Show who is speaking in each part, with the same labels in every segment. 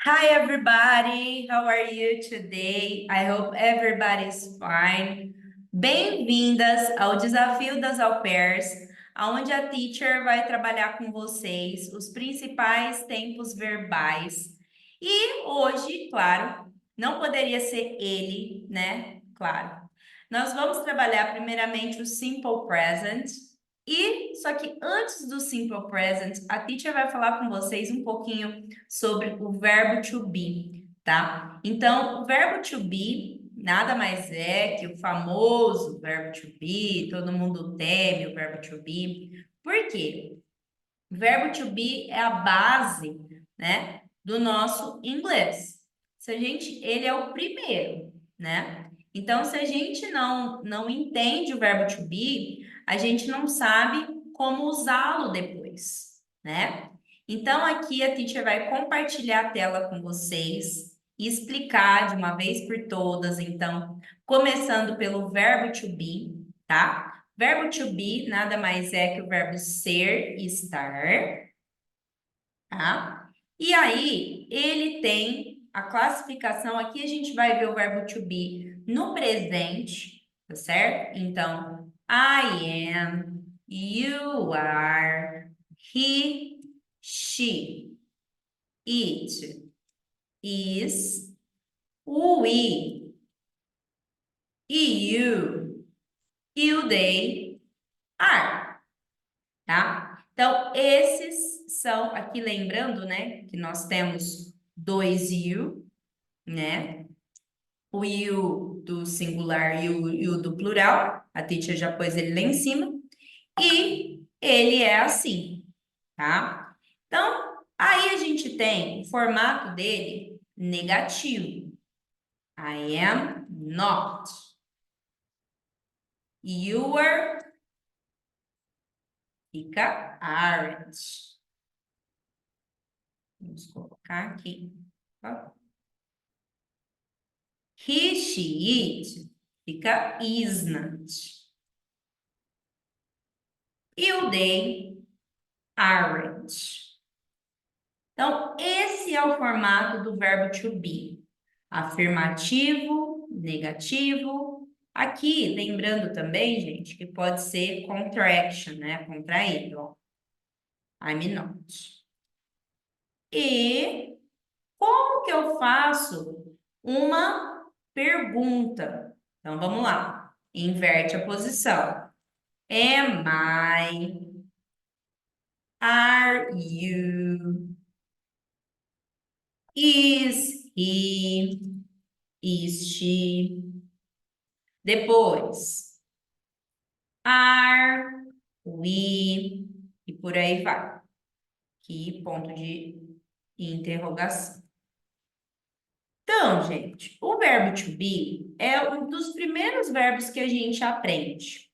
Speaker 1: Hi, everybody. How are you today? I hope everybody's fine. Bem-vindas ao Desafio das Au Pairs, onde a teacher vai trabalhar com vocês os principais tempos verbais. E hoje, claro, não poderia ser ele, né? Claro. Nós vamos trabalhar primeiramente o Simple Present. Só que antes do Simple Present, a teacher vai falar com vocês um pouquinho sobre o verbo to be, tá? Então, o verbo to be nada mais é que o famoso verbo to be, todo mundo teme o verbo to be. Por quê? O verbo to be é a base, né, do nosso inglês. Se a gente, ele é o primeiro, né? Então, se a gente não entende o verbo to be, a gente não sabe como usá-lo depois, né? Então, aqui a teacher vai compartilhar a tela com vocês e explicar de uma vez por todas, então, começando pelo verbo to be, tá? Verbo to be nada mais é que o verbo ser e estar, tá? E aí, ele tem a classificação, aqui a gente vai ver o verbo to be no presente, tá certo? Então, I am, you are, he, she, it, is, we, you, you, they are. Tá? Então, esses são, aqui lembrando, né, que nós temos dois you, né? O you do singular e o you do plural. A teacher já pôs ele lá em cima. E ele é assim, tá? Então, aí a gente tem o formato dele negativo. I am not. You are, fica aren't. Vamos colocar aqui. Tá? He, she, it, fica isn't. E o they, aren't. Então, esse é o formato do verbo to be. Afirmativo, negativo. Aqui, lembrando também, gente, que pode ser contraction, né? Contraído, ó. I'm not. E como que eu faço uma pergunta? Então, vamos lá. Inverte a posição. Am I? Are you? Is he? Is she? Depois, are we? E por aí vai. Que ponto de interrogação. Então, gente, o verbo to be é um dos primeiros verbos que a gente aprende.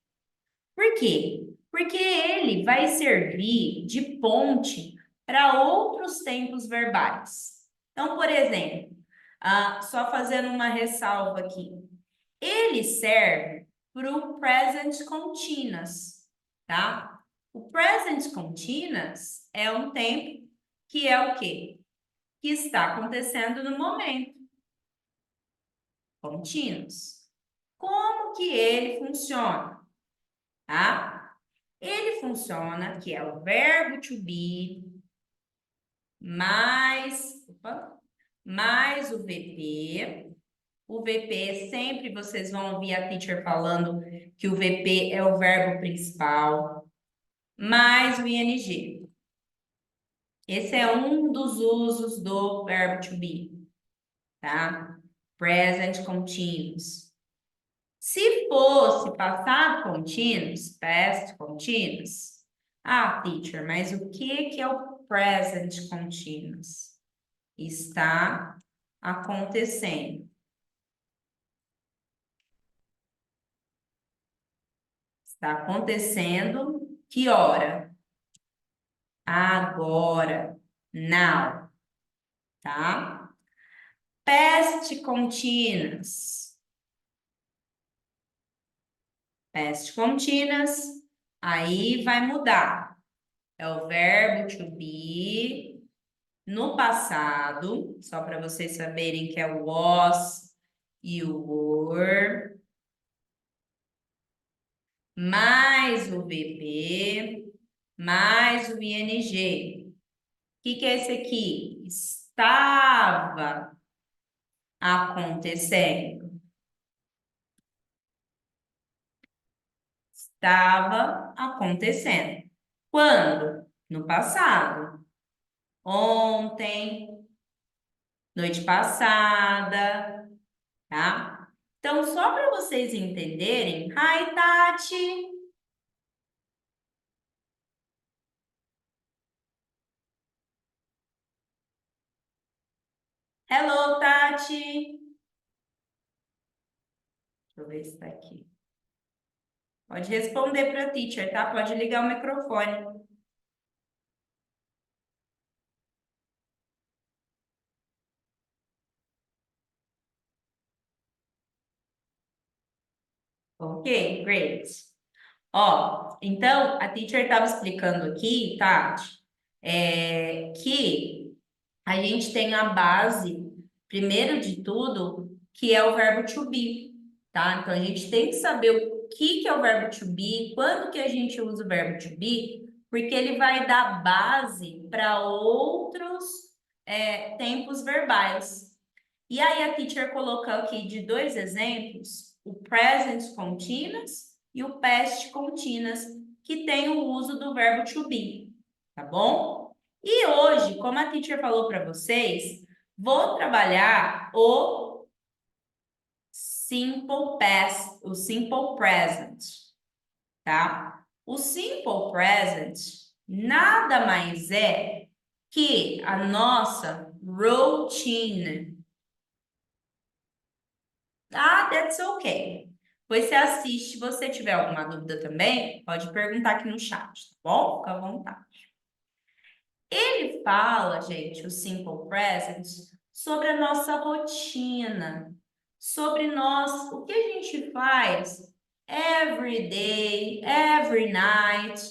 Speaker 1: Por quê? Porque ele vai servir de ponte para outros tempos verbais. Então, por exemplo, só fazendo uma ressalva aqui, ele serve para o present continuous, tá? O present continuous é um tempo que é o quê? Que está acontecendo no momento. Continuous. Como que ele funciona? Tá? Ele funciona que é o verbo to be mais o VP. O VP, sempre vocês vão ouvir a teacher falando que o VP é o verbo principal, mais o ING. Esse é um dos usos do verbo to be, tá? Present continuous. Se fosse passado continuous, past continuous. Ah, teacher, mas o que é o present continuous? Está acontecendo. Está acontecendo que hora? Agora. Now. Tá? Past continuous. Past continuous. Aí vai mudar. É o verbo to be no passado, só para vocês saberem que é o was e o were, mais o VP, mais o ING. O que é esse aqui? Estava acontecendo. Estava acontecendo. Quando? No passado. Ontem, noite passada, tá? Então, só para vocês entenderem, hi, Tati. Hello, Tati. Deixa eu ver se está aqui. Pode responder para a teacher, tá? Pode ligar o microfone. Ok, great. Ó, então, a teacher estava explicando aqui, Tati, que a gente tem a base, primeiro de tudo, que é o verbo to be, tá? Então, a gente tem que saber o que é o verbo to be, quando que a gente usa o verbo to be, porque ele vai dar base para outros tempos verbais. E aí a teacher colocou aqui de dois exemplos, o present continuous e o past continuous, que tem o uso do verbo to be, tá bom? E hoje, como a teacher falou para vocês, vou trabalhar o simple past, o simple present, tá? O simple present nada mais é que a nossa routine. Ah, that's okay. Depois você assiste, se você tiver alguma dúvida também, pode perguntar aqui no chat, tá bom? Fica à vontade. Ele fala, gente, o Simple Present, sobre a nossa rotina, sobre nós, o que a gente faz every day, every night,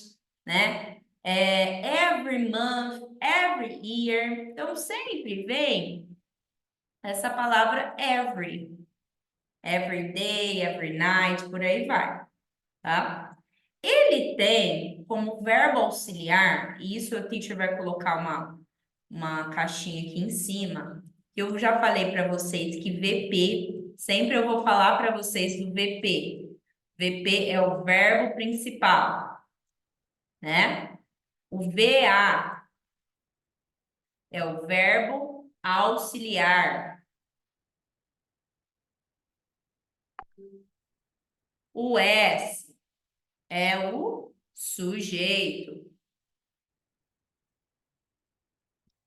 Speaker 1: né? Every month, every year. Então, sempre vem essa palavra every. Every day, every night, por aí vai, tá? Ele tem como verbo auxiliar, e isso a teacher vai colocar uma caixinha aqui em cima, que eu já falei para vocês que VP, sempre eu vou falar para vocês do VP. VP é o verbo principal, né? O VA é o verbo auxiliar. O S é o sujeito.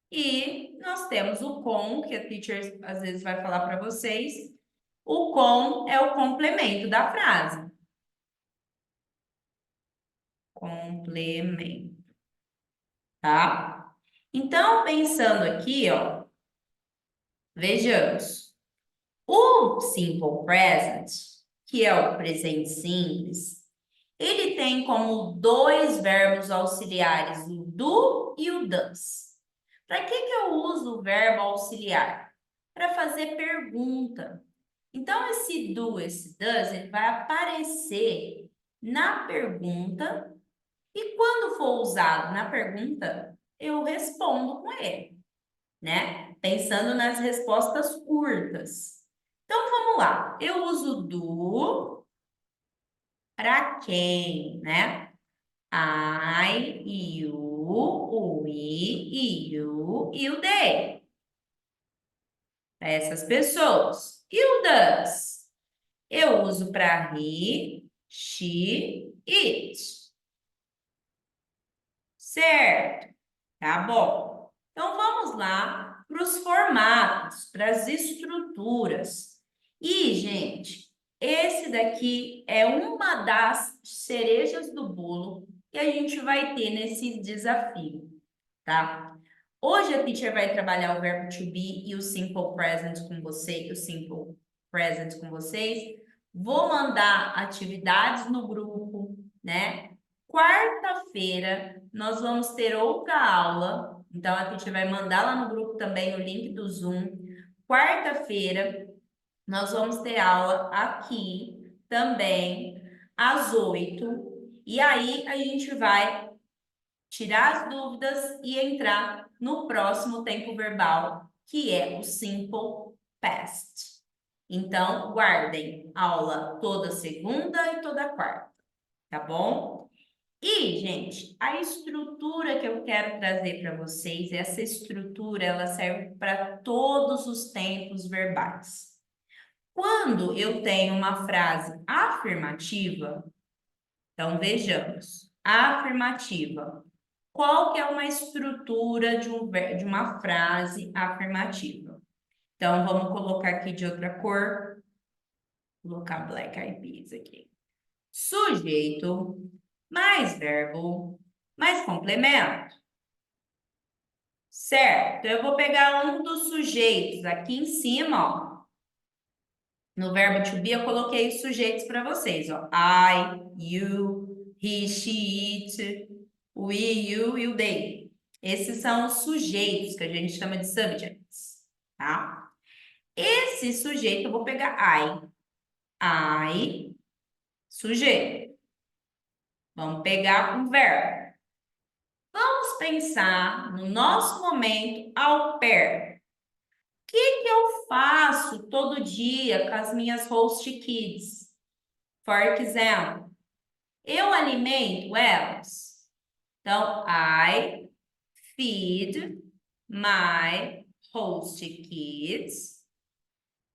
Speaker 1: E nós temos o com, que a teacher às vezes vai falar para vocês. O com é o complemento da frase. Complemento, tá? Então, pensando aqui, ó, vejamos. O simple present, que é o presente simples, ele tem como dois verbos auxiliares o do e o does. Para que eu uso o verbo auxiliar? Para fazer pergunta. Então, esse do, esse does, ele vai aparecer na pergunta e quando for usado na pergunta, eu respondo com ele, né? Pensando nas respostas curtas. Então, vamos lá. Eu uso do para quem, né? I, you, o we, you e o they. Para essas pessoas. E o does? Eu uso para he, she, it. Certo? Tá bom. Então, vamos lá para os formatos, para as estruturas. E, gente, esse daqui é uma das cerejas do bolo que a gente vai ter nesse desafio, tá? Hoje a teacher vai trabalhar o verbo to be e o simple present com você, o simple present com vocês. Vou mandar atividades no grupo, né? Quarta-feira nós vamos ter outra aula Então, a gente vai mandar lá no grupo também o link do Zoom. Quarta-feira, nós vamos ter aula aqui também, às 8. E aí, a gente vai tirar as dúvidas e entrar no próximo tempo verbal, que é o Simple Past. Então, guardem aula toda segunda e toda quarta, tá bom? E, gente, a estrutura que eu quero trazer para vocês, essa estrutura, ela serve para todos os tempos verbais. Quando eu tenho uma frase afirmativa, então vejamos, afirmativa. Qual que é uma estrutura de uma frase afirmativa? Então, vamos colocar aqui de outra cor. Vou colocar Black Eyed Peas aqui. Sujeito, mais verbo, mais complemento. Certo? Eu vou pegar um dos sujeitos aqui em cima, ó. No verbo to be, eu coloquei os sujeitos para vocês, ó. I, you, he, she, it, we, you e o they. Esses são os sujeitos que a gente chama de subjects, tá? Esse sujeito eu vou pegar I. I, sujeito. Vamos pegar um verbo. Vamos pensar no nosso momento au pair. O que eu faço todo dia com as minhas host kids? For example, eu alimento elas. Então, I feed my host kids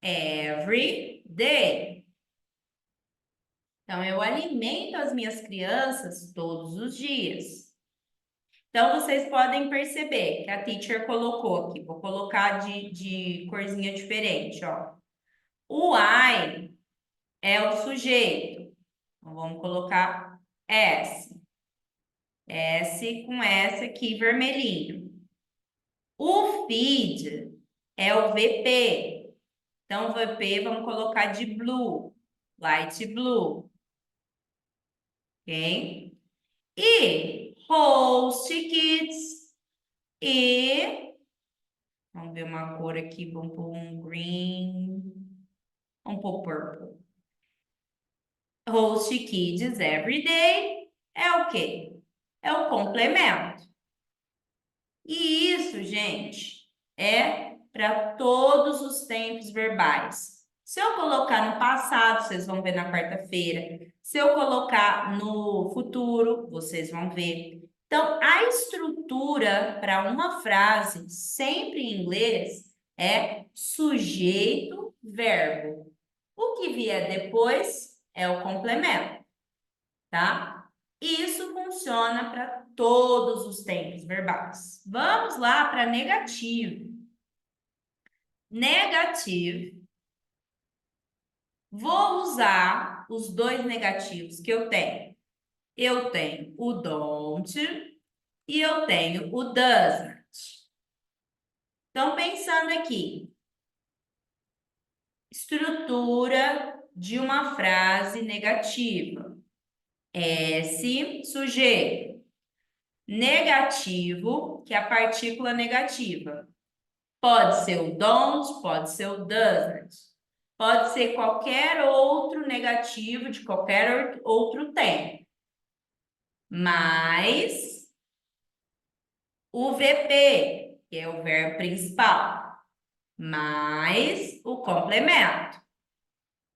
Speaker 1: every day. Então, eu alimento as minhas crianças todos os dias. Então, vocês podem perceber que a teacher colocou aqui. Vou colocar de corzinha diferente, ó. O I é o sujeito. Então, vamos colocar S. S com S aqui vermelhinho. O feed é o VP. Então, o VP vamos colocar de blue, light blue. Ok? E host kids e... Vamos ver uma cor aqui, vamos pôr um green, vamos pôr purple. Host kids every day é o quê? É o complemento. E isso, gente, é para todos os tempos verbais. Se eu colocar no passado, vocês vão ver na quarta-feira. Se eu colocar no futuro, vocês vão ver. Então, a estrutura para uma frase, sempre em inglês, é sujeito, verbo. O que vier depois é o complemento, tá? Isso funciona para todos os tempos verbais. Vamos lá para negativo. Negativo. Vou usar os dois negativos que eu tenho. Eu tenho o don't e eu tenho o doesn't. Então, pensando aqui. Estrutura de uma frase negativa. S, sujeito. Negativo, que é a partícula negativa. Pode ser o don't, pode ser o doesn't. Pode ser qualquer outro negativo de qualquer outro tempo. Mais o VP, que é o verbo principal. Mais o complemento.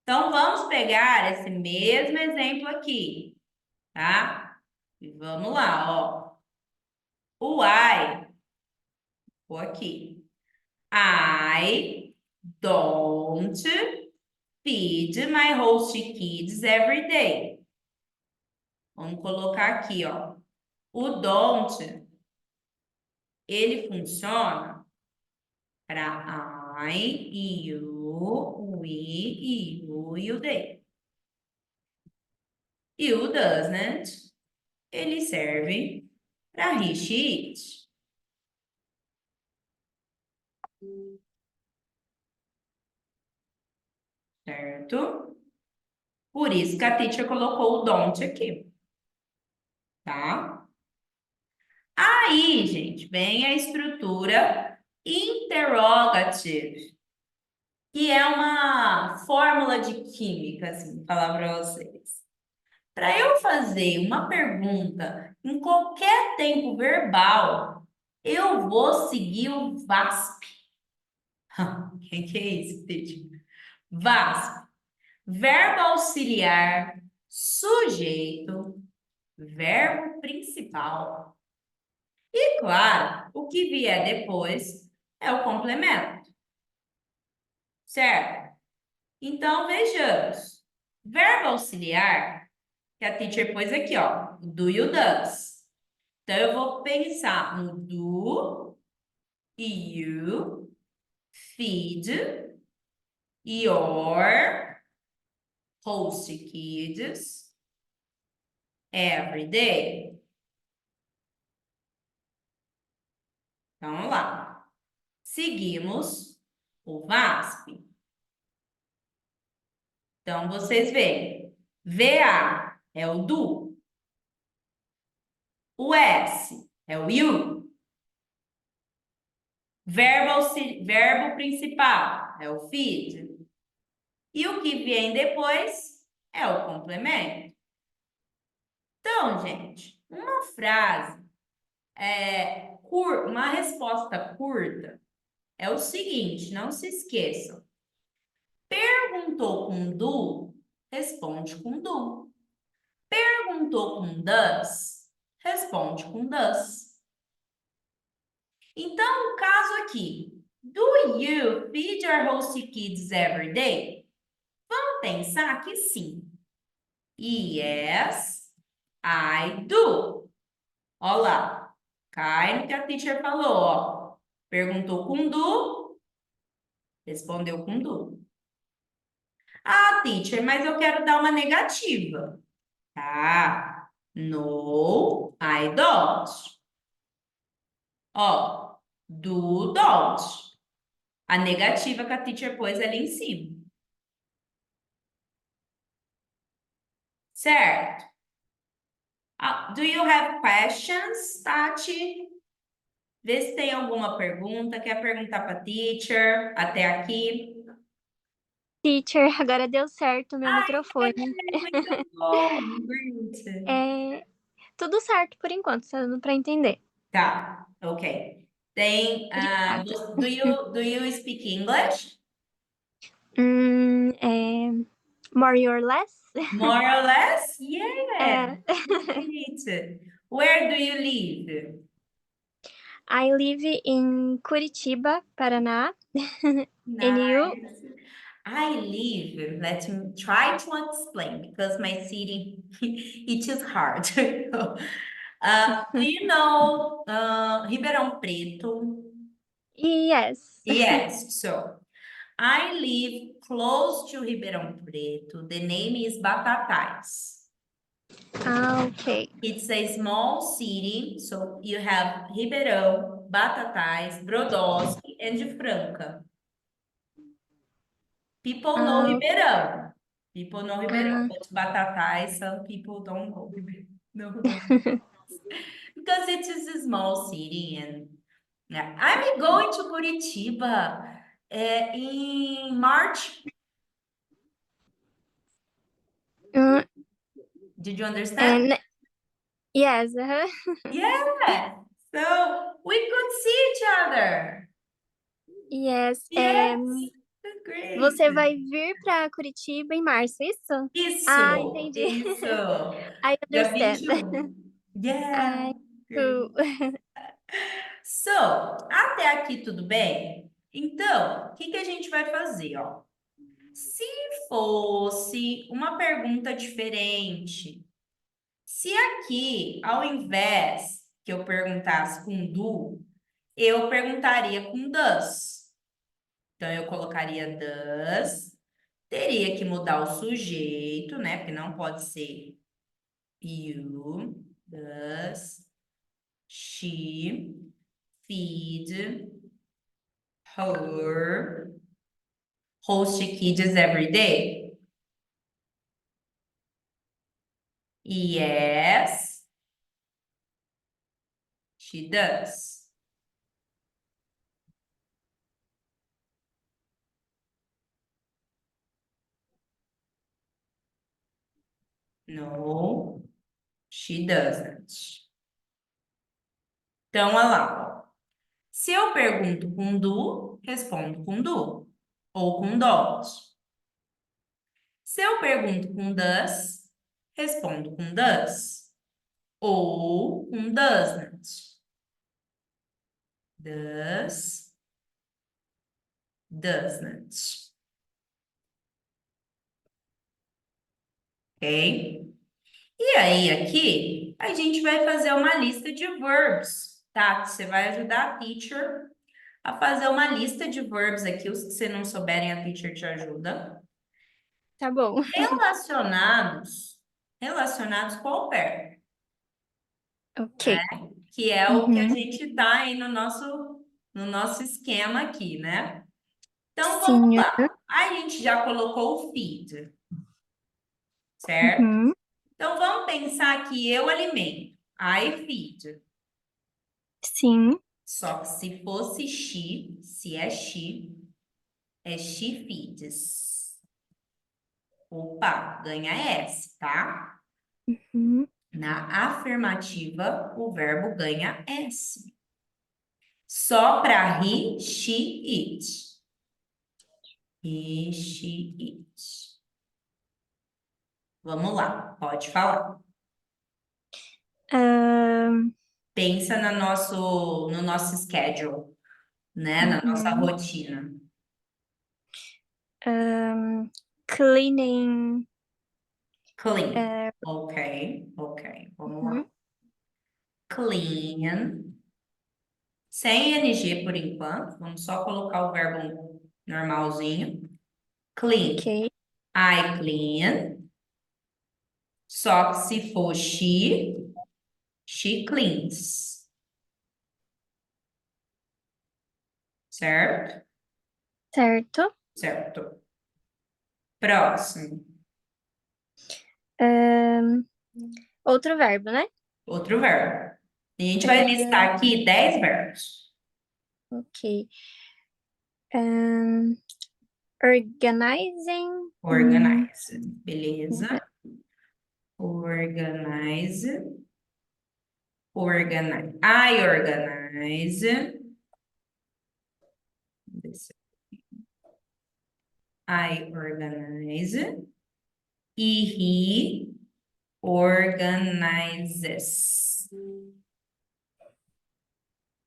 Speaker 1: Então, vamos pegar esse mesmo exemplo aqui, tá? E vamos lá, ó. O I, vou aqui. I don't feed my host kids every day. Vamos colocar aqui, ó. O don't, ele funciona para I, you, we, you e o they. E o doesn't, ele serve para he, she, it. Certo? Por isso que a teacher colocou o don't aqui. Tá? Aí, gente, vem a estrutura interrogative, que é uma fórmula de química, assim, vou falar para vocês. Para eu fazer uma pergunta em qualquer tempo verbal, eu vou seguir o VASP. O que é isso, teacher? VASP. Verbo auxiliar, sujeito, verbo principal. E, claro, o que vier depois é o complemento, certo? Então, vejamos. Verbo auxiliar, que a teacher pôs aqui, ó, o do e o does. Então, eu vou pensar no do, you, feed, your, host kids, every day. Então, vamos lá. Seguimos o VASP. Então, vocês veem. VA é o do. O S é o you. Verbo principal é o feed. E o que vem depois é o complemento. Então, gente, uma frase, uma resposta curta é o seguinte, não se esqueçam. Perguntou com do, responde com do. Perguntou com does, responde com does. Então, o caso aqui, do you feed your host kids every day? Vamos pensar que sim. Yes, I do. Olha lá, cai no que a teacher falou, ó. Perguntou com do, respondeu com do. Ah, teacher, mas eu quero dar uma negativa. Tá? No, I don't. Ó, do, don't. A negativa que a teacher pôs ali em cima. Certo? Do you have questions, Tati? Vê se tem alguma pergunta. Quer perguntar para a teacher até aqui?
Speaker 2: Teacher, agora deu certo o meu microfone.
Speaker 1: Muito bom, muito.
Speaker 2: É, tudo certo por enquanto, tá dando pra entender.
Speaker 1: Tá, ok. Tem,
Speaker 2: Obrigada.
Speaker 1: do you speak English?
Speaker 2: More or less?
Speaker 1: More or less? Yeah,
Speaker 2: É,
Speaker 1: great. Where do you live?
Speaker 2: I live in Curitiba, Paraná. And you?
Speaker 1: Nice. I live, let me try to explain because my city, it is hard. Do you know Ribeirão Preto?
Speaker 2: Yes.
Speaker 1: Yes, so I live close to Ribeirão Preto. The name is Batatais.
Speaker 2: Ah, ok.
Speaker 1: It's a small city, so you have Ribeirão, Batatais, Brodowski, and Franca. People know
Speaker 2: Ah,
Speaker 1: Ribeirão. People know Ribeirão,
Speaker 2: ah.
Speaker 1: but Batatais, some people don't know Ribeirão. No. Because it is a small city and yeah. I'm going to Curitiba in March.
Speaker 2: Uh,
Speaker 1: Did you understand?
Speaker 2: and yes.
Speaker 1: Yeah. So we could see each other.
Speaker 2: Yes.
Speaker 1: Yes. Great.
Speaker 2: Você vai vir pra Curitiba em março, isso? Ah,
Speaker 1: Isso,
Speaker 2: entendi.
Speaker 1: isso.
Speaker 2: I
Speaker 1: Dia
Speaker 2: understand.
Speaker 1: 21. Yeah.
Speaker 2: I
Speaker 1: Great.
Speaker 2: cool.
Speaker 1: So, até aqui tudo bem? Então, o que que a gente vai fazer, ó? Se fosse uma pergunta diferente, se aqui, ao invés que eu perguntasse com do, eu perguntaria com does. Então, eu colocaria does, teria que mudar o sujeito, né? Porque não pode ser you, does, she, feed, her, host kids every day. Yes, She does. No, she doesn't. Então, olha lá, ó. Se eu pergunto com do, respondo com do ou com does. Se eu pergunto com does, respondo com does ou com doesn't. Does, doesn't. Ok? E aí, aqui, a gente vai fazer uma lista de verbs, tá? Você vai ajudar a teacher a fazer uma lista de verbs aqui. Os que você não souberem, a teacher te ajuda.
Speaker 2: Tá bom.
Speaker 1: Relacionados com o pair,
Speaker 2: Ok.
Speaker 1: que é o que a
Speaker 2: Uhum.
Speaker 1: gente tá aí no nosso esquema aqui, né? Então, vamos
Speaker 2: Sim.
Speaker 1: lá. A gente já colocou o feed, certo?
Speaker 2: Uhum.
Speaker 1: Então, vamos pensar que eu alimento. I feed.
Speaker 2: Sim.
Speaker 1: Só que se fosse se é she feeds. Opa, ganha S, tá?
Speaker 2: Uhum.
Speaker 1: Na afirmativa, o verbo ganha S. Só para he, she, it. He, she, it. Vamos lá, pode falar.
Speaker 2: Ahn,
Speaker 1: Pensa no nosso schedule, né? Na nossa
Speaker 2: uhum.
Speaker 1: rotina.
Speaker 2: Cleaning.
Speaker 1: Clean.
Speaker 2: é,
Speaker 1: Ok, vamos lá.
Speaker 2: uhum.
Speaker 1: Clean. Sem NG por enquanto. Vamos só colocar o verbo normalzinho. Clean.
Speaker 2: Ok.
Speaker 1: I clean. Só que se for she cleans. Certo?
Speaker 2: Certo.
Speaker 1: Certo. Próximo.
Speaker 2: Ahn, outro verbo, né?
Speaker 1: Outro verbo. A gente vai
Speaker 2: Ahn,
Speaker 1: listar aqui 10 verbos.
Speaker 2: ok. Ahn, organizing.
Speaker 1: Organize. Beleza. Organize. Organize. I organize. I organize. E he organizes.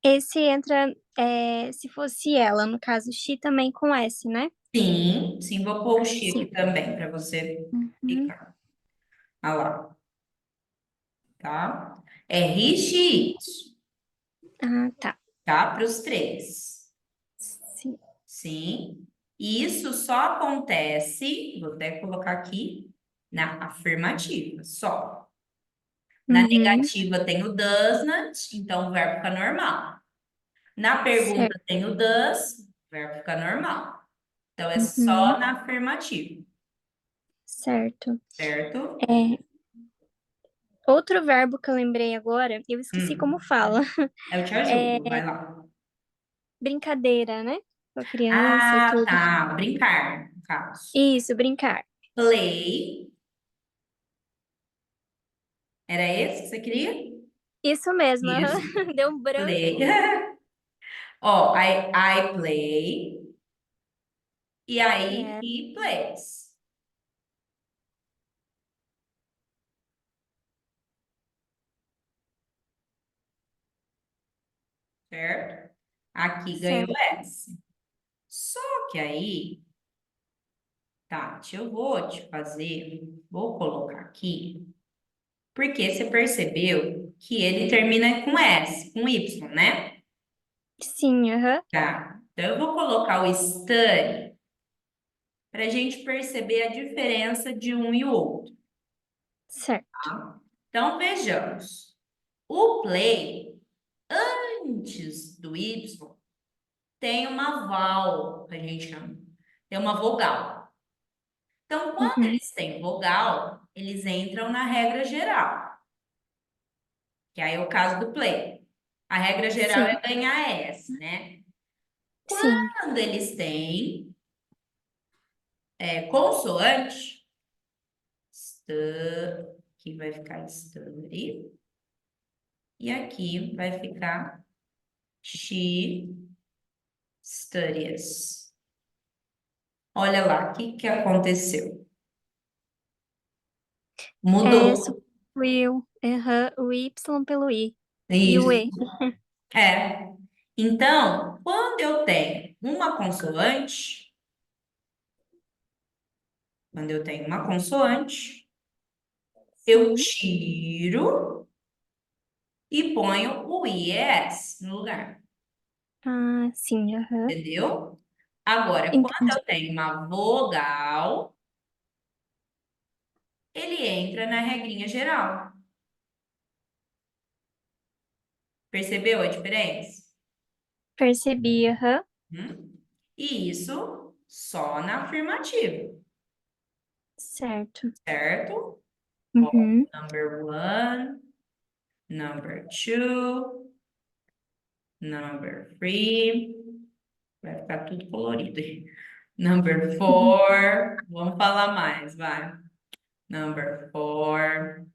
Speaker 2: Esse entra, se fosse ela, no caso, she também com S, né?
Speaker 1: Sim, vou pôr o she aqui
Speaker 2: Sim.
Speaker 1: também para você
Speaker 2: Uhum.
Speaker 1: ficar. Olha lá, tá? É he, she, it,
Speaker 2: Ah, tá.
Speaker 1: tá? Para os três.
Speaker 2: Sim.
Speaker 1: Sim. E isso só acontece, vou até colocar aqui, na afirmativa, só. Na
Speaker 2: Uhum.
Speaker 1: negativa tem o does not, então o verbo fica normal. Na pergunta
Speaker 2: Certo.
Speaker 1: tem o does, o verbo fica normal. Então é
Speaker 2: Uhum.
Speaker 1: só na afirmativa,
Speaker 2: Certo.
Speaker 1: certo?
Speaker 2: É, outro verbo que eu lembrei agora, eu esqueci como
Speaker 1: Hum,
Speaker 2: fala.
Speaker 1: eu te
Speaker 2: É
Speaker 1: ajudo, vai lá.
Speaker 2: brincadeira, né? Com a criança e
Speaker 1: Ah,
Speaker 2: tudo.
Speaker 1: tá. Brincar, no caso.
Speaker 2: Isso, brincar.
Speaker 1: Play. Era esse que você queria?
Speaker 2: Isso mesmo, aham.
Speaker 1: Isso.
Speaker 2: Deu um
Speaker 1: Play.
Speaker 2: branco.
Speaker 1: Ó, I play. E aí,
Speaker 2: É,
Speaker 1: he plays. Certo? Aqui ganhou
Speaker 2: certo.
Speaker 1: S. Só que aí, Tati, eu vou te fazer, vou colocar aqui, porque você percebeu que ele termina com S, com Y, né?
Speaker 2: Sim, aham.
Speaker 1: Tá. Então, eu vou colocar o study para a gente perceber a diferença de um e o outro.
Speaker 2: Certo.
Speaker 1: Tá? Então, vejamos. O play, antes do Y, tem uma vowel, que a gente chama. Tem uma vogal. Então, quando
Speaker 2: Uhum.
Speaker 1: eles têm vogal, eles entram na regra geral, que aí é o caso do play. A regra geral
Speaker 2: Sim,
Speaker 1: é ganhar S, né?
Speaker 2: sim.
Speaker 1: Quando eles têm consoante, aqui vai ficar study, e aqui vai ficar she studies. Olha lá, o que que aconteceu?
Speaker 2: É,
Speaker 1: Mudou.
Speaker 2: substituiu o Y pelo I. E o
Speaker 1: Isso.
Speaker 2: E.
Speaker 1: É. Então, quando eu tenho uma consoante, quando eu tenho uma consoante, eu
Speaker 2: Sim.
Speaker 1: tiro e ponho o IES no lugar.
Speaker 2: Ah, sim, aham.
Speaker 1: Entendeu? Agora, quando
Speaker 2: Entendi.
Speaker 1: eu tenho uma vogal, ele entra na regrinha geral. Percebeu a diferença?
Speaker 2: Percebi, aham.
Speaker 1: E isso só na afirmativa,
Speaker 2: Certo.
Speaker 1: certo? Ó,
Speaker 2: Uhum.
Speaker 1: number one, number two, number three. Vai ficar tudo colorido. Number
Speaker 2: Uhum.
Speaker 1: four. Vamos falar mais, vai. Number four.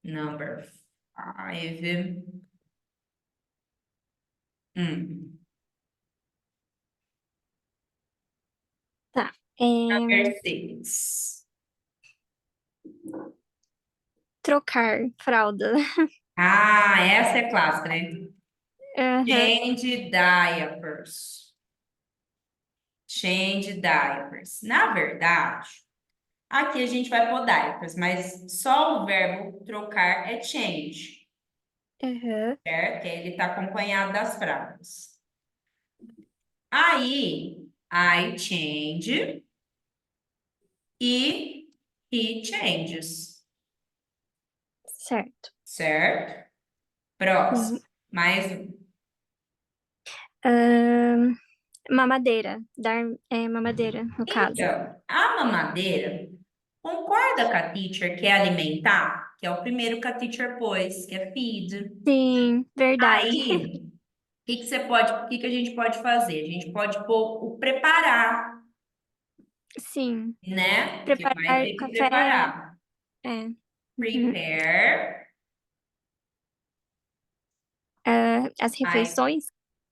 Speaker 1: Number five. Hum.
Speaker 2: Tá.
Speaker 1: Number six.
Speaker 2: Trocar fralda.
Speaker 1: Ah, essa é clássica, né?
Speaker 2: Aham.
Speaker 1: Change diapers. Change diapers. Na verdade, aqui a gente vai pôr diapers, mas só o verbo trocar é change,
Speaker 2: Aham.
Speaker 1: certo? Que ele está acompanhado das frases. Aí, I change e he changes,
Speaker 2: Certo.
Speaker 1: certo?
Speaker 2: Sim.
Speaker 1: Próximo. Mais um.
Speaker 2: Ahn, mamadeira. Dar mamadeira, no caso.
Speaker 1: Então, a mamadeira, concorda com a teacher que é alimentar? Que é o primeiro que a teacher pôs, que é feed.
Speaker 2: Sim, verdade.
Speaker 1: Aí, o que que a gente pode fazer? A gente pode pôr o preparar,
Speaker 2: Sim.
Speaker 1: né? Porque vai
Speaker 2: Preparar
Speaker 1: ter que
Speaker 2: café.
Speaker 1: preparar.
Speaker 2: É. Uhum.
Speaker 1: Prepare.
Speaker 2: As
Speaker 1: Aí,
Speaker 2: refeições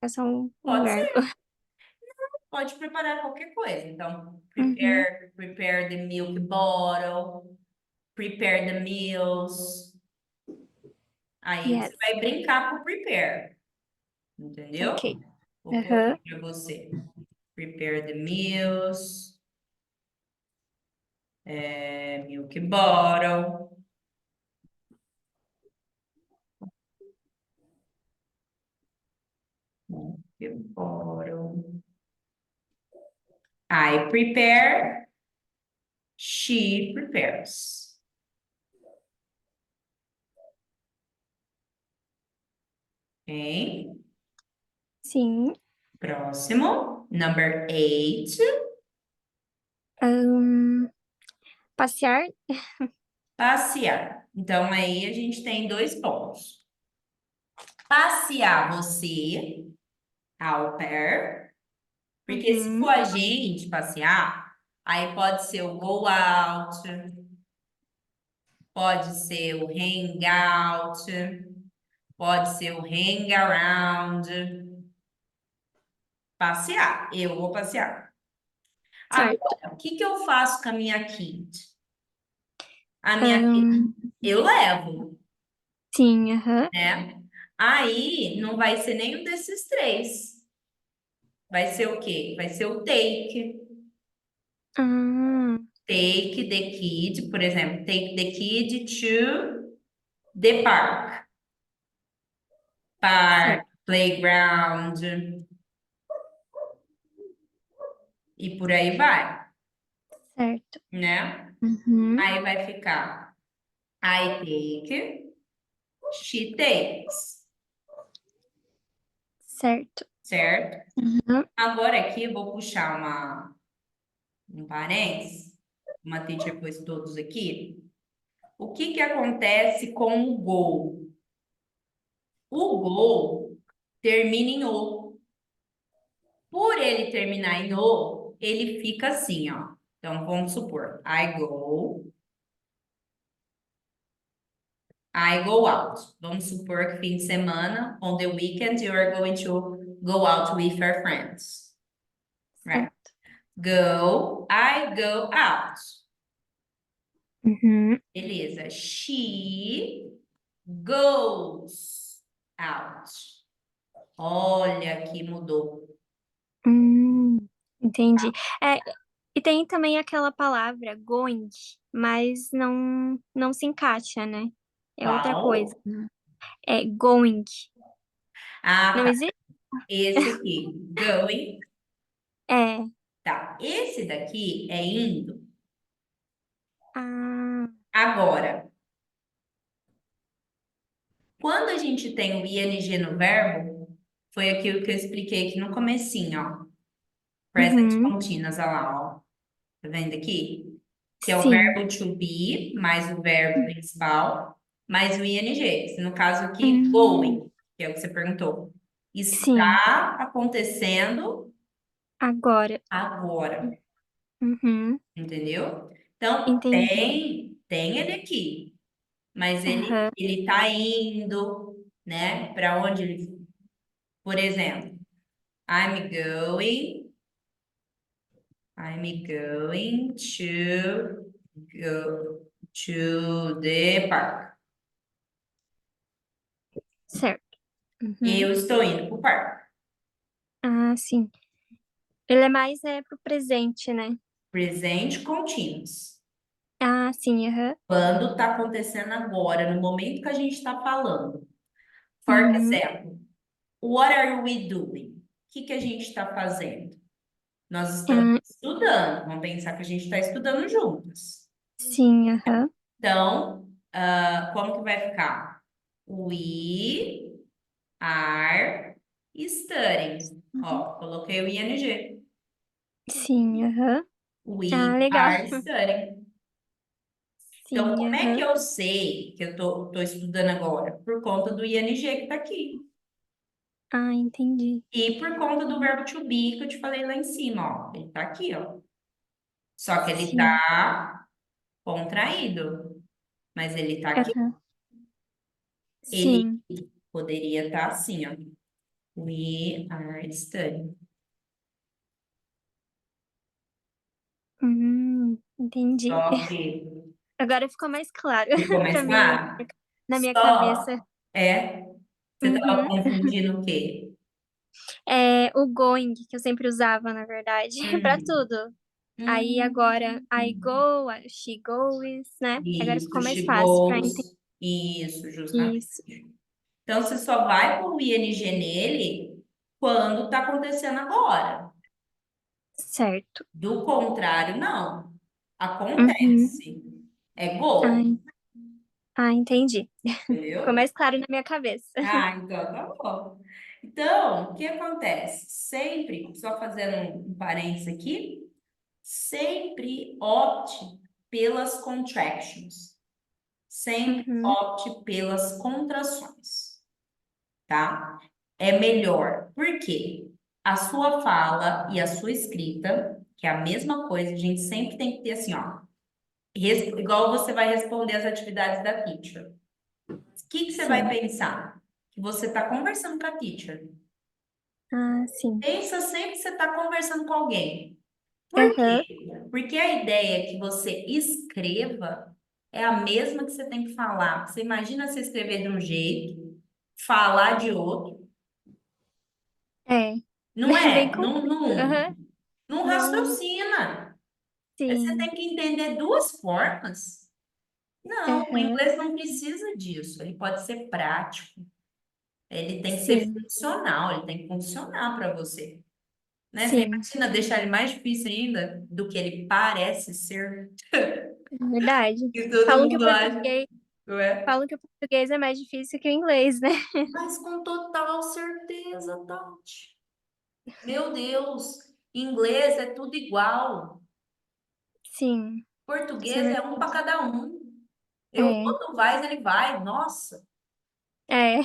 Speaker 2: são um
Speaker 1: pode
Speaker 2: verbo.
Speaker 1: ser, pode preparar qualquer coisa. Então,
Speaker 2: Uhum.
Speaker 1: prepare the milk bottle, prepare the meals. Aí você
Speaker 2: Yes.
Speaker 1: vai brincar com o prepare, entendeu?
Speaker 2: Ok.
Speaker 1: Vou pôr
Speaker 2: Aham.
Speaker 1: aqui para você. Prepare the meals, milk bottle. Milk bottle. I prepare, she prepares. Ok?
Speaker 2: Sim.
Speaker 1: Próximo. Number eight.
Speaker 2: Ahn, passear.
Speaker 1: Passear. Então, aí a gente tem dois pontos. Passear você, au pair, porque se for
Speaker 2: Uhum.
Speaker 1: a gente passear, aí pode ser o go out, pode ser o hang out, pode ser o hang around. Passear, eu vou passear.
Speaker 2: Certo.
Speaker 1: Agora, o que que eu faço com a minha kid? A minha kid,
Speaker 2: Ahn,
Speaker 1: eu levo,
Speaker 2: sim, aham.
Speaker 1: né? Aí não vai ser nenhum desses três. Vai ser o quê? Vai ser o take.
Speaker 2: Ah,
Speaker 1: Take the kid, por exemplo, take the kid to the park. Park,
Speaker 2: certo,
Speaker 1: playground, e por aí vai,
Speaker 2: certo.
Speaker 1: né?
Speaker 2: Uhum.
Speaker 1: Aí vai ficar I take, she takes,
Speaker 2: Certo.
Speaker 1: certo?
Speaker 2: Uhum.
Speaker 1: Agora aqui eu vou puxar um parênteses, uma teacher pôs todos aqui. O que que acontece com o go? O go termina em o. Por ele terminar em o, ele fica assim, ó. Então, vamos supor, I go out. Vamos supor que fim de semana, on the weekend, you are going to go out with your friends, right?
Speaker 2: Certo.
Speaker 1: I go out.
Speaker 2: Uhum.
Speaker 1: Beleza. She goes out. Olha que mudou.
Speaker 2: Entendi. É, e tem também aquela palavra going, mas não se encaixa, né? É outra coisa.
Speaker 1: Qual?
Speaker 2: É going.
Speaker 1: Ah,
Speaker 2: Não
Speaker 1: tá.
Speaker 2: existe?
Speaker 1: Esse aqui, going.
Speaker 2: É.
Speaker 1: Tá. Esse daqui é indo.
Speaker 2: Ah,
Speaker 1: Agora, quando a gente tem o ing no verbo, foi aquilo que eu expliquei aqui no comecinho, ó. Present
Speaker 2: uhum.
Speaker 1: continuous, olha lá, ó. Tá vendo aqui? Que é o
Speaker 2: Sim.
Speaker 1: verbo to be, mais o verbo principal, mais o ing. No caso aqui,
Speaker 2: Hum,
Speaker 1: going, que é o que você perguntou.
Speaker 2: sim.
Speaker 1: Está acontecendo
Speaker 2: Agora.
Speaker 1: agora,
Speaker 2: Uhum.
Speaker 1: entendeu? Então,
Speaker 2: Entendi.
Speaker 1: tem ele aqui, mas
Speaker 2: Aham.
Speaker 1: ele tá indo, né? Para onde ele, por exemplo, I'm going, I'm going to go to the park.
Speaker 2: Certo. Uhum.
Speaker 1: Eu estou indo para o parque.
Speaker 2: Ah, sim. Ele é mais pro presente, né?
Speaker 1: Presente continuous.
Speaker 2: Ah, sim, aham.
Speaker 1: Quando está acontecendo agora, no momento que a gente está falando. For
Speaker 2: Uhum.
Speaker 1: example, what are we doing? O que que a gente está fazendo? Nós estamos
Speaker 2: Ah,
Speaker 1: estudando. Vamos pensar que a gente está estudando juntas.
Speaker 2: sim, aham.
Speaker 1: Então, como que vai ficar? We are studying.
Speaker 2: Uhum.
Speaker 1: Ó, coloquei o ing.
Speaker 2: Sim, aham. Ah,
Speaker 1: We
Speaker 2: legal.
Speaker 1: are studying. Então,
Speaker 2: Sim,
Speaker 1: como é que
Speaker 2: aham.
Speaker 1: eu sei que eu tô estudando agora? Por conta do ing que está aqui.
Speaker 2: Ah, entendi.
Speaker 1: E por conta do verbo to be que eu te falei lá em cima, ó. Ele tá aqui, ó. Só que ele
Speaker 2: Sim.
Speaker 1: tá contraído, mas ele tá aqui.
Speaker 2: Aham.
Speaker 1: Ele
Speaker 2: Sim.
Speaker 1: poderia estar assim, ó. We are studying.
Speaker 2: Entendi.
Speaker 1: Só que
Speaker 2: Agora ficou mais claro
Speaker 1: ficou
Speaker 2: pra
Speaker 1: mais
Speaker 2: mim,
Speaker 1: claro?
Speaker 2: na minha cabeça.
Speaker 1: Só é. Você tava
Speaker 2: Uhum.
Speaker 1: confundindo o quê?
Speaker 2: É, o going, que eu sempre usava, na verdade, pra
Speaker 1: Hum,
Speaker 2: tudo. Aí agora, I
Speaker 1: hum.
Speaker 2: go, she goes, né? Agora
Speaker 1: Isso,
Speaker 2: ficou mais
Speaker 1: she
Speaker 2: fácil pra entender
Speaker 1: goes. Isso, justamente.
Speaker 2: isso.
Speaker 1: Então, você só vai pôr o ing nele quando está acontecendo agora.
Speaker 2: Certo.
Speaker 1: Do contrário, não.
Speaker 2: Uhum.
Speaker 1: Acontece. É go,
Speaker 2: Ai, entendi. Ficou
Speaker 1: entendeu?
Speaker 2: mais claro na minha cabeça.
Speaker 1: Ah, então tá bom. Então, o que acontece? Sempre, só fazendo um parênteses aqui, sempre opte pelas contractions. Sempre
Speaker 2: Uhum.
Speaker 1: opte pelas contrações, tá? É melhor. Por quê? A sua fala e a sua escrita, que é a mesma coisa, a gente sempre tem que ter assim, ó. Igual você vai responder as atividades da teacher. O que você vai
Speaker 2: Sim.
Speaker 1: pensar? Que você está conversando com a teacher.
Speaker 2: Ah, sim.
Speaker 1: Pensa sempre que você está conversando com alguém. Por
Speaker 2: Aham.
Speaker 1: quê? Porque a ideia é que você escreva é a mesma que você tem que falar. Você imagina você escrever de um jeito, falar de outro.
Speaker 2: É.
Speaker 1: Não
Speaker 2: Bem
Speaker 1: é?
Speaker 2: confuso. Aham.
Speaker 1: Não
Speaker 2: Não.
Speaker 1: raciocina. Aí você
Speaker 2: Sim.
Speaker 1: tem que entender duas formas. Não, o
Speaker 2: Aham.
Speaker 1: inglês não precisa disso. Ele pode ser prático. Ele tem que ser
Speaker 2: Sim.
Speaker 1: funcional, ele tem que funcionar para você. Né? Você
Speaker 2: Sim.
Speaker 1: imagina deixar ele mais difícil ainda do que ele parece ser,
Speaker 2: Verdade.
Speaker 1: que todo
Speaker 2: Falam que o
Speaker 1: mundo acha,
Speaker 2: português,
Speaker 1: não é?
Speaker 2: falam que o português é mais difícil que o inglês, né?
Speaker 1: Mas com total certeza, Tati. Meu Deus, inglês é tudo igual.
Speaker 2: Sim. Isso é
Speaker 1: Português é um para
Speaker 2: verdade.
Speaker 1: cada um. Eu
Speaker 2: É.
Speaker 1: vou, tu vais, ele vai. Nossa,
Speaker 2: É.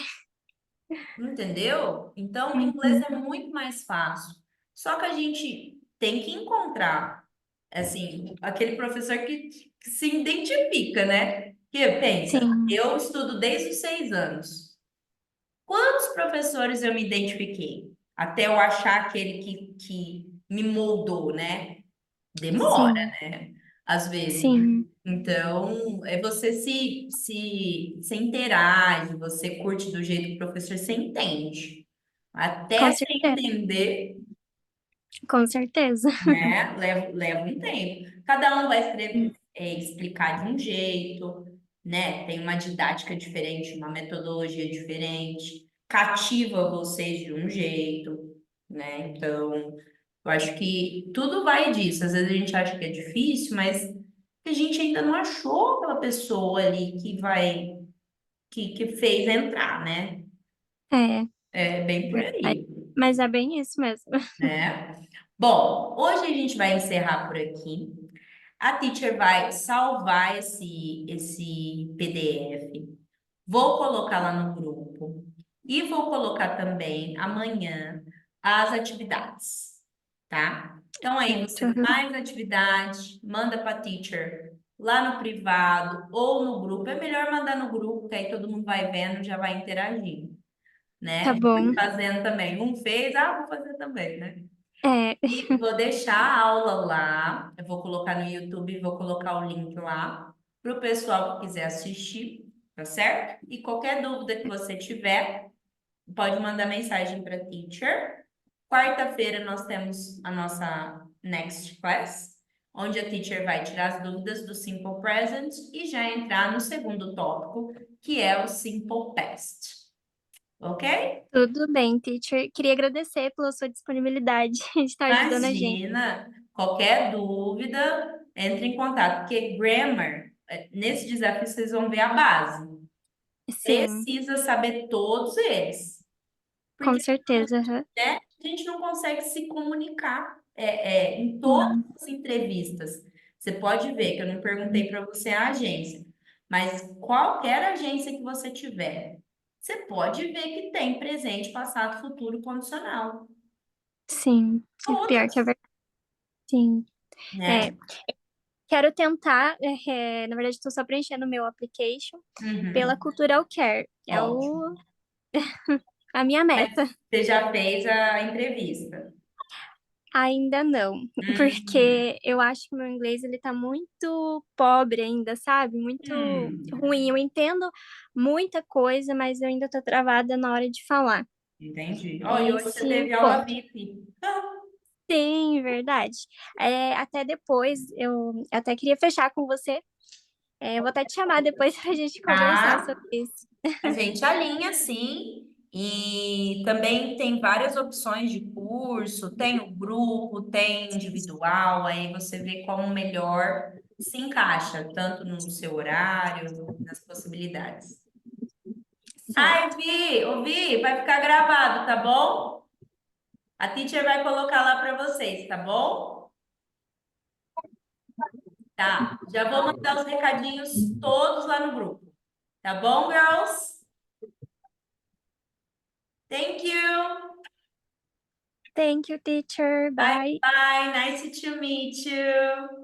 Speaker 1: Entendeu? Então, o inglês
Speaker 2: Uhum.
Speaker 1: é muito mais fácil. Só que a gente tem que encontrar, assim, aquele professor que se identifica, né? Que pensa,
Speaker 2: Sim,
Speaker 1: eu estudo desde os 6 anos. Quantos professores eu me identifiquei? Até eu achar aquele que me moldou, né? Demora,
Speaker 2: sim,
Speaker 1: né? Às vezes.
Speaker 2: sim,
Speaker 1: Então, é você se interage, você curte do jeito que o professor se entende.
Speaker 2: com
Speaker 1: Até você
Speaker 2: certeza,
Speaker 1: entender,
Speaker 2: com certeza.
Speaker 1: né? Leva um tempo. Cada um vai
Speaker 2: Sim,
Speaker 1: explicar de um jeito, né? Tem uma didática diferente, uma metodologia diferente, cativa vocês de um jeito, né? Então, eu acho que tudo vai disso. Às vezes a gente acha que é difícil, mas a gente ainda não achou aquela pessoa ali que fez entrar, né?
Speaker 2: é
Speaker 1: É bem por
Speaker 2: verdade.
Speaker 1: aí,
Speaker 2: Mas é bem isso mesmo.
Speaker 1: né? Bom, hoje a gente vai encerrar por aqui. A teacher vai salvar esse PDF. Vou colocar lá no grupo. E vou colocar também amanhã as atividades, tá? Então aí
Speaker 2: Certo.
Speaker 1: você faz a atividade, manda para a teacher lá no privado ou no grupo. É melhor mandar no grupo, que aí todo mundo vai vendo, já vai interagindo,
Speaker 2: Tá
Speaker 1: né?
Speaker 2: bom.
Speaker 1: Fazendo também. Um fez, vou fazer também, né?
Speaker 2: É,
Speaker 1: E vou deixar a aula lá. Eu vou colocar no YouTube, vou colocar o link lá para o pessoal que quiser assistir, tá certo? E qualquer dúvida que você tiver, pode mandar mensagem para a teacher. Quarta-feira nós temos a nossa next class, onde a teacher vai tirar as dúvidas do Simple Present e já entrar no segundo tópico, que é o Simple Past. Ok?
Speaker 2: tudo bem, teacher. Queria agradecer pela sua disponibilidade de estar ajudando a gente.
Speaker 1: Imagina, qualquer dúvida, entre em contato, porque grammar, nesse desafio vocês vão ver a base.
Speaker 2: Sim,
Speaker 1: Precisa saber todos eles,
Speaker 2: com
Speaker 1: porque
Speaker 2: certeza. Aham.
Speaker 1: né, a gente não consegue se comunicar em todas
Speaker 2: Sim,
Speaker 1: as entrevistas. Você pode ver que eu não perguntei para você a agência, mas qualquer agência que você tiver, você pode ver que tem presente, passado, futuro condicional.
Speaker 2: sim. É pior que a
Speaker 1: Todas,
Speaker 2: verdade. Sim. É,
Speaker 1: né?
Speaker 2: quero tentar, na verdade, estou só preenchendo o meu application pela
Speaker 1: Uhum.
Speaker 2: Cultural Care. É
Speaker 1: Ótimo.
Speaker 2: a minha meta.
Speaker 1: Você já fez a entrevista.
Speaker 2: Ainda não,
Speaker 1: Uhum.
Speaker 2: porque eu acho que meu inglês ele tá muito pobre ainda, sabe? Muito
Speaker 1: Hum,
Speaker 2: ruim. Eu entendo muita coisa, mas eu ainda tô travada na hora de falar.
Speaker 1: entendi.
Speaker 2: É
Speaker 1: Ó, e hoje você
Speaker 2: esse o
Speaker 1: teve aula
Speaker 2: ponto.
Speaker 1: VIP.
Speaker 2: Sim, verdade. Até depois, eu até queria fechar com você. Eu vou até te chamar depois pra gente conversar
Speaker 1: Tá?
Speaker 2: sobre isso.
Speaker 1: A gente alinha, sim. E também tem várias opções de curso, tem o grupo, tem individual, aí você vê como melhor se encaixa, tanto no seu horário, nas possibilidades. Ai,
Speaker 2: Certo.
Speaker 1: Vi, vai ficar gravado, tá bom? A teacher vai colocar lá para vocês, tá bom? Tá, já vou mandar os recadinhos todos lá no grupo. Tá bom, girls? Thank you.
Speaker 2: Thank you, teacher.
Speaker 1: Bye
Speaker 2: Bye.
Speaker 1: bye. Nice to meet you.